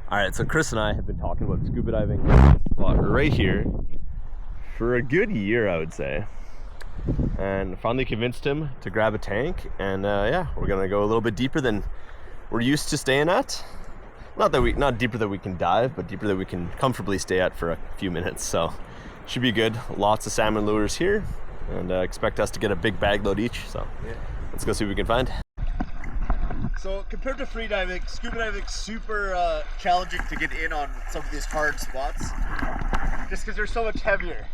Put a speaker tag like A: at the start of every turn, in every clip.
A: Alright, so Chris and I have been talking about scuba diving spot right here for a good year, I would say. And finally convinced him to grab a tank, and yeah, we're gonna go a little bit deeper than we're used to staying at. Not deeper that we can dive, but deeper that we can comfortably stay at for a few minutes. So should be good. Lots of salmon lures here, and expect us to get a big bag load each. So yeah, let's go see what we can find.
B: So compared to freediving, scuba diving's super challenging to get in on some of these hard spots, just because they're so much heavier.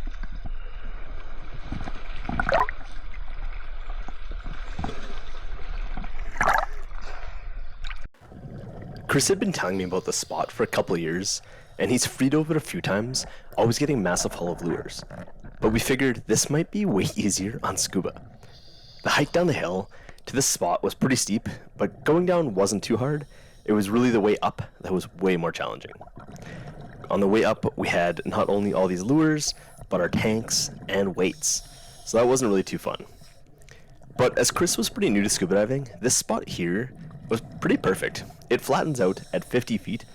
C: Chris had been telling me about the spot for a couple of years, and he's freed over it a few times, always getting massive haul of lures. But we figured this might be way easier on scuba. The hike down the hill to this spot was pretty steep, but going down wasn't too hard. It was really the way up that was way more challenging. On the way up, we had not only all these lures, but our tanks and weights, so that wasn't really too fun. But as Chris was pretty new to scuba diving, this spot here was pretty perfect. It flattens out at 50 feet,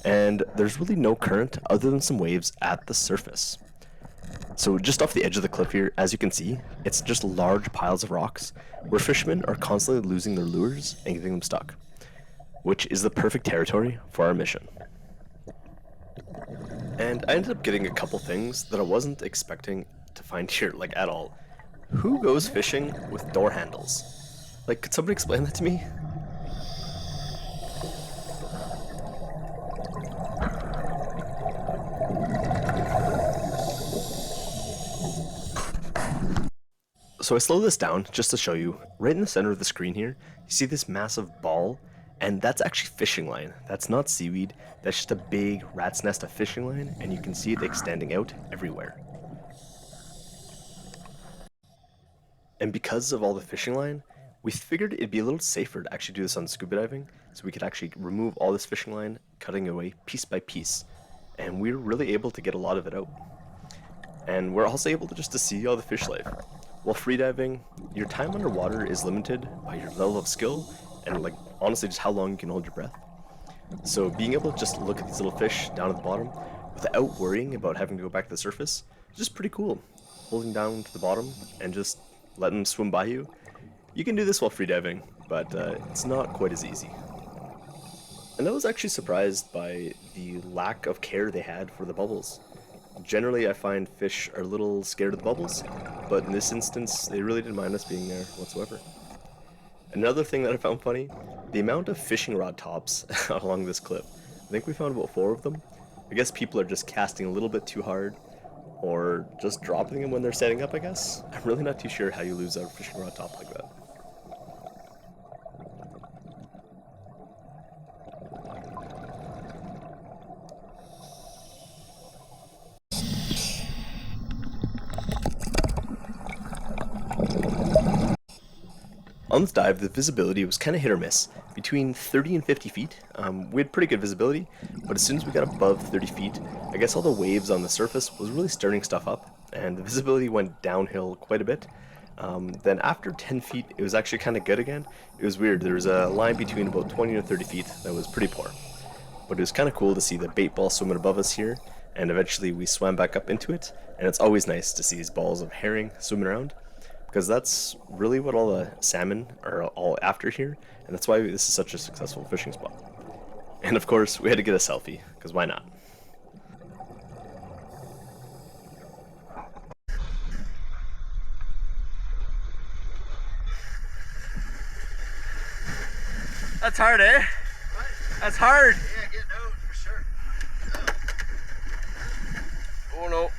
C: and there's really no current other than some waves at the surface. So just off the edge of the cliff here, as you can see, it's just large piles of rocks where fishermen are constantly losing their lures and getting them stuck, which is the perfect territory for our mission. And I ended up getting a couple things that I wasn't expecting to find here, like at all. Who goes fishing with door handles? Like, could somebody explain that to me? So I slow this down just to show you. Right in the center of the screen here, you see this massive ball, and that's actually fishing line. That's not seaweed, that's just a big rat's nest of fishing line, and you can see it extending out everywhere. And because of all the fishing line, we figured it'd be a little safer to actually do this on scuba diving, so we could actually remove all this fishing line, cutting away piece by piece, and we were really able to get a lot of it out. And we're also able to see all the fish life. While freediving, your time underwater is limited by your level of skill and, like, honestly just how long you can hold your breath. So being able to just look at these little fish down at the bottom without worrying about having to go back to the surface is just pretty cool. Holding down to the bottom and just letting them swim by you. You can do this while freediving, but it's not quite as easy. And I was actually surprised by the lack of care they had for the bubbles. Generally, I find fish are a little scared of the bubbles, but in this instance, they really didn't mind us being there whatsoever. Another thing that I found funny, the amount of fishing rod tops along this cliff. I think we found about 4 of them. I guess people are just casting a little bit too hard, or just dropping them when they're setting up, I guess. I'm really not too sure how you lose a fishing rod top like that. On this dive, the visibility was kind of hit or miss. Between 30 and 50 feet, we had pretty good visibility, but as soon as we got above 30 feet, I guess all the waves on the surface was really stirring stuff up, and the visibility went downhill quite a bit. Then after 10 feet, it was actually kind of good again. It was weird. There was a line between about 20 to 30 feet that was pretty poor. But it was kind of cool to see the bait ball swimming above us here, and eventually we swam back up into it, and it's always nice to see these balls of herring swimming around, because that's really what all the salmon are all after here, and that's why this is such a successful fishing spot. And of course, we had to get a selfie, because why not?
B: That's hard, eh?
D: What?
B: That's hard.
D: Yeah, getting out for sure.
B: Oh no.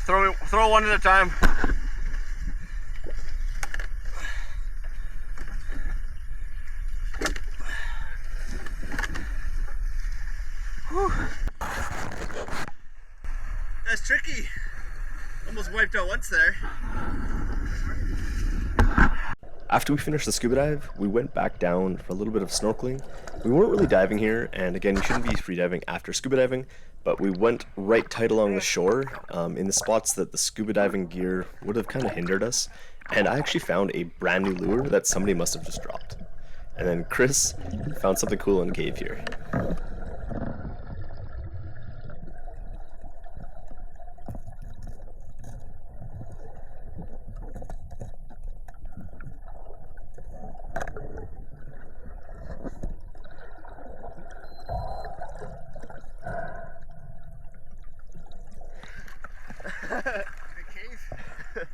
B: Throw one at a time. Whew. That's tricky. Almost wiped out once there.
C: After we finished the scuba dive, we went back down for a little bit of snorkeling. We weren't really diving here, and again, you shouldn't be free diving after scuba diving, but we went right tight along the shore in the spots that the scuba diving gear would have kind of hindered us, and I actually found a brand new lure that somebody must have just dropped. And then Chris found something cool in the cave here.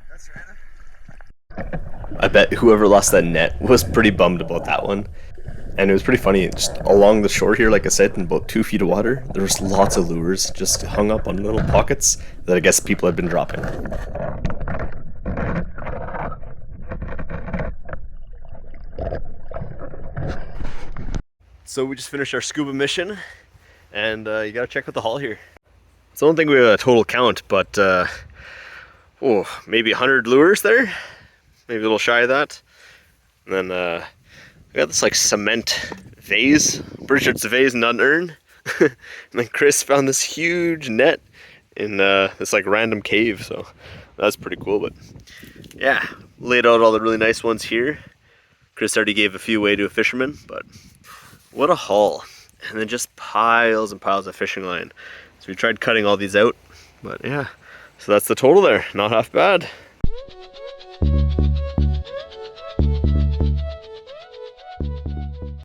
B: That's random.
C: I bet whoever lost that net was pretty bummed about that one. And it was pretty funny, just along the shore here, like I said, in about 2 feet of water, there was lots of lures just hung up on little pockets that I guess people had been dropping.
A: So we just finished our scuba mission, and you gotta check out the haul here. So I don't think we have a total count, but maybe 100 lures there, maybe a little shy of that. And then we got this like cement vase. I'm pretty sure it's a vase, not an urn. And then Chris found this huge net in this like random cave, so that's pretty cool. But yeah, laid out all the really nice ones here. Chris already gave a few away to a fisherman, but what a haul. And then just piles and piles of fishing line. So we tried cutting all these out, but yeah, so that's the total there. Not half bad.